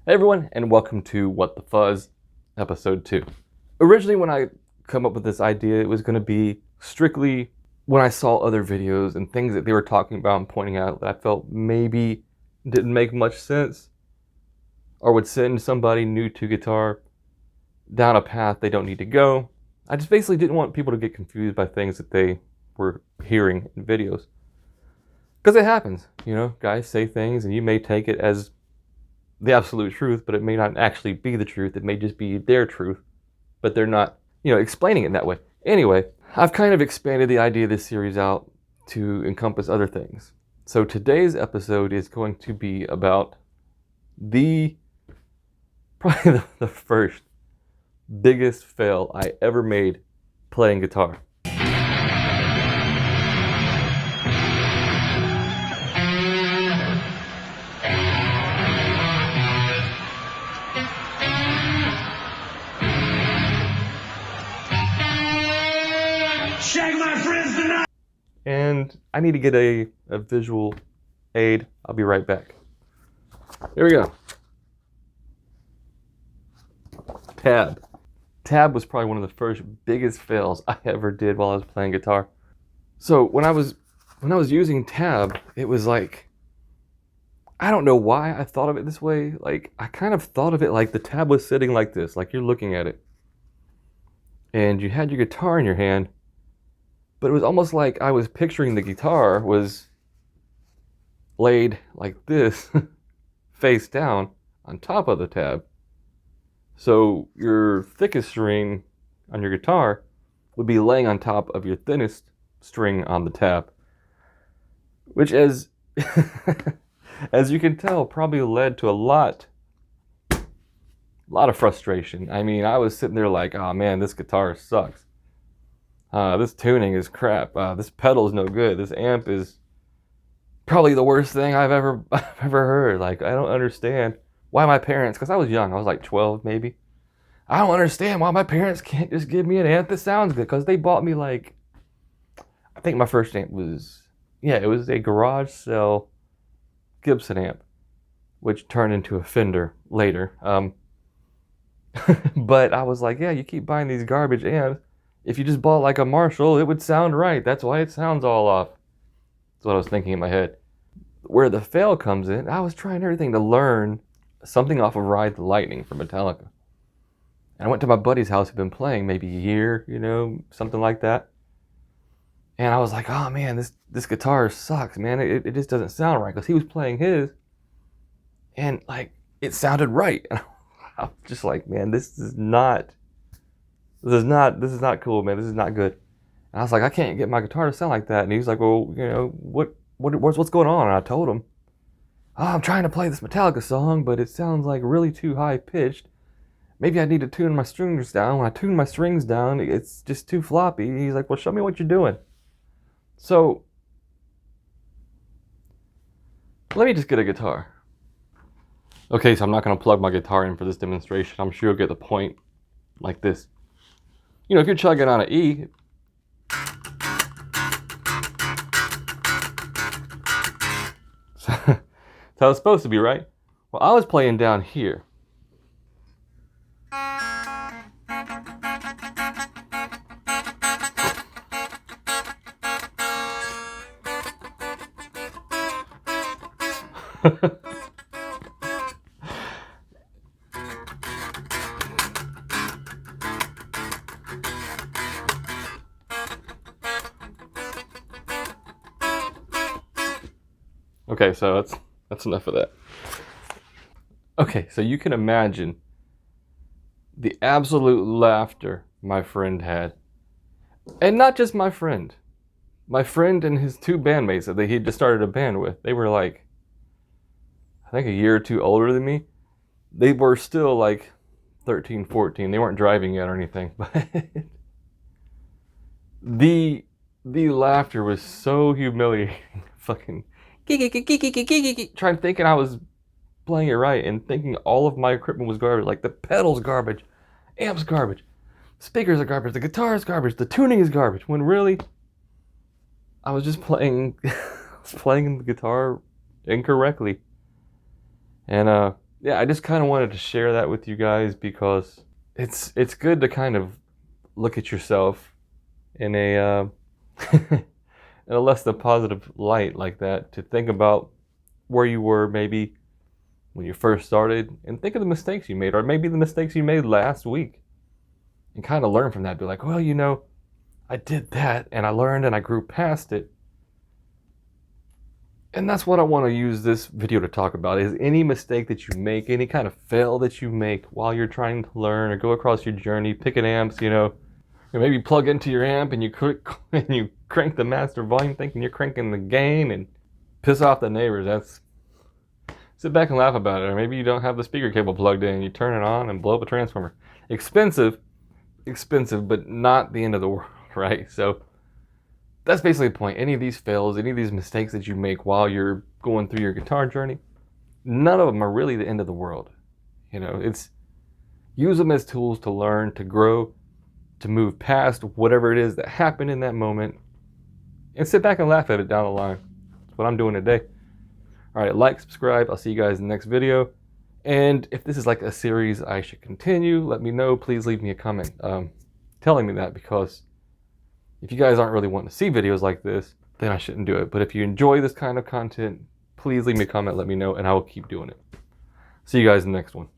Hey everyone, and welcome to What the Fuzz, episode 2. Originally, when I come up with this idea, it was going to be strictly when I saw other videos and things that they were talking about and pointing out that I felt maybe didn't make much sense or would send somebody new to guitar down a path they don't need to go. I just basically didn't want people to get confused by things that they were hearing in videos. Because it happens, guys say things and you may take it as the absolute truth, but it may not actually be the truth. It may just be their truth, but they're not, explaining it in that way. Anyway, I've kind of expanded the idea of this series out to encompass other things. So today's episode is going to be about probably the first biggest fail I ever made playing guitar. And I need to get a visual aid. I'll be right back. Here we go. Tab was probably one of the first biggest fails I ever did while I was playing guitar. So when I was using tab, it was like, I don't know why I thought of it this way. Like, I kind of thought of it like the tab was sitting like this, like you're looking at it. And you had your guitar in your hand, but it was almost like I was picturing the guitar was laid like this, face down on top of the tab. So your thickest string on your guitar would be laying on top of your thinnest string on the tab, which as you can tell probably led to a lot of frustration. I mean, I was sitting there like, oh man, this guitar sucks. This tuning is crap. This pedal is no good. This amp is probably the worst thing I've ever heard. Like, I don't understand why my parents, because I was young, I was like 12 maybe. I don't understand why my parents can't just give me an amp that sounds good, because they bought me like, I think my first amp was, it was a garage sale Gibson amp, which turned into a Fender later. But I was like, yeah, you keep buying these garbage amps. If you just bought like a Marshall, it would sound right. That's why it sounds all off. That's what I was thinking in my head. Where the fail comes in, I was trying everything to learn something off of Ride the Lightning from Metallica. And I went to my buddy's house who'd been playing maybe a year, something like that. And I was like, oh man, this guitar sucks, man. It just doesn't sound right. Because he was playing his, and like, it sounded right. And I was just like, man, this is not cool, man. This is not good. And I was like, I can't get my guitar to sound like that. And he was like, well, what's going on? And I told him, oh, I'm trying to play this Metallica song, but it sounds like really too high pitched. Maybe I need to tune my strings down. When I tune my strings down, it's just too floppy. He's like, well, show me what you're doing. So let me just get a guitar. Okay, so I'm not going to plug my guitar in for this demonstration. I'm sure you'll get the point like this. If you're chugging on an E, so it's supposed to be, right? Well, I was playing down here. Okay, so that's enough of that. Okay, so you can imagine the absolute laughter my friend had. And not just my friend. My friend and his two bandmates that he just started a band with. They were like, I think a year or two older than me. They were still like 13, 14. They weren't driving yet or anything. But the laughter was so humiliating. Fucking thinking I was playing it right and thinking all of my equipment was garbage. Like the pedals garbage, amps garbage, speakers are garbage, the guitar is garbage, the tuning is garbage. When really, I was just playing the guitar incorrectly. And yeah, I just kind of wanted to share that with you guys because it's good to kind of look at yourself in a in a less than positive light like that, to think about where you were maybe when you first started and think of the mistakes you made, or maybe the mistakes you made last week, and kind of learn from that. Be like, well, you know, I did that and I learned and I grew past it. And that's what I want to use this video to talk about, is any mistake that you make, any kind of fail that you make while you're trying to learn or go across your journey, picking amps, you know, or maybe plug into your amp and you and you crank the master volume thinking you're cranking the gain and piss off the neighbors. That's, sit back and laugh about it. Or maybe you don't have the speaker cable plugged in, you turn it on and blow up a transformer. Expensive, but not the end of the world, right? So that's basically the point. Any of these fails, any of these mistakes that you make while you're going through your guitar journey, none of them are really the end of the world. You know, it's, use them as tools to learn, to grow, to move past whatever it is that happened in that moment, and sit back and laugh at it down the line. That's what I'm doing today. All right, like, subscribe. I'll see you guys in the next video. And if this is like a series I should continue, let me know. Please leave me a comment telling me that, because if you guys aren't really wanting to see videos like this, then I shouldn't do it. But if you enjoy this kind of content, please leave me a comment, let me know, and I will keep doing it. See you guys in the next one.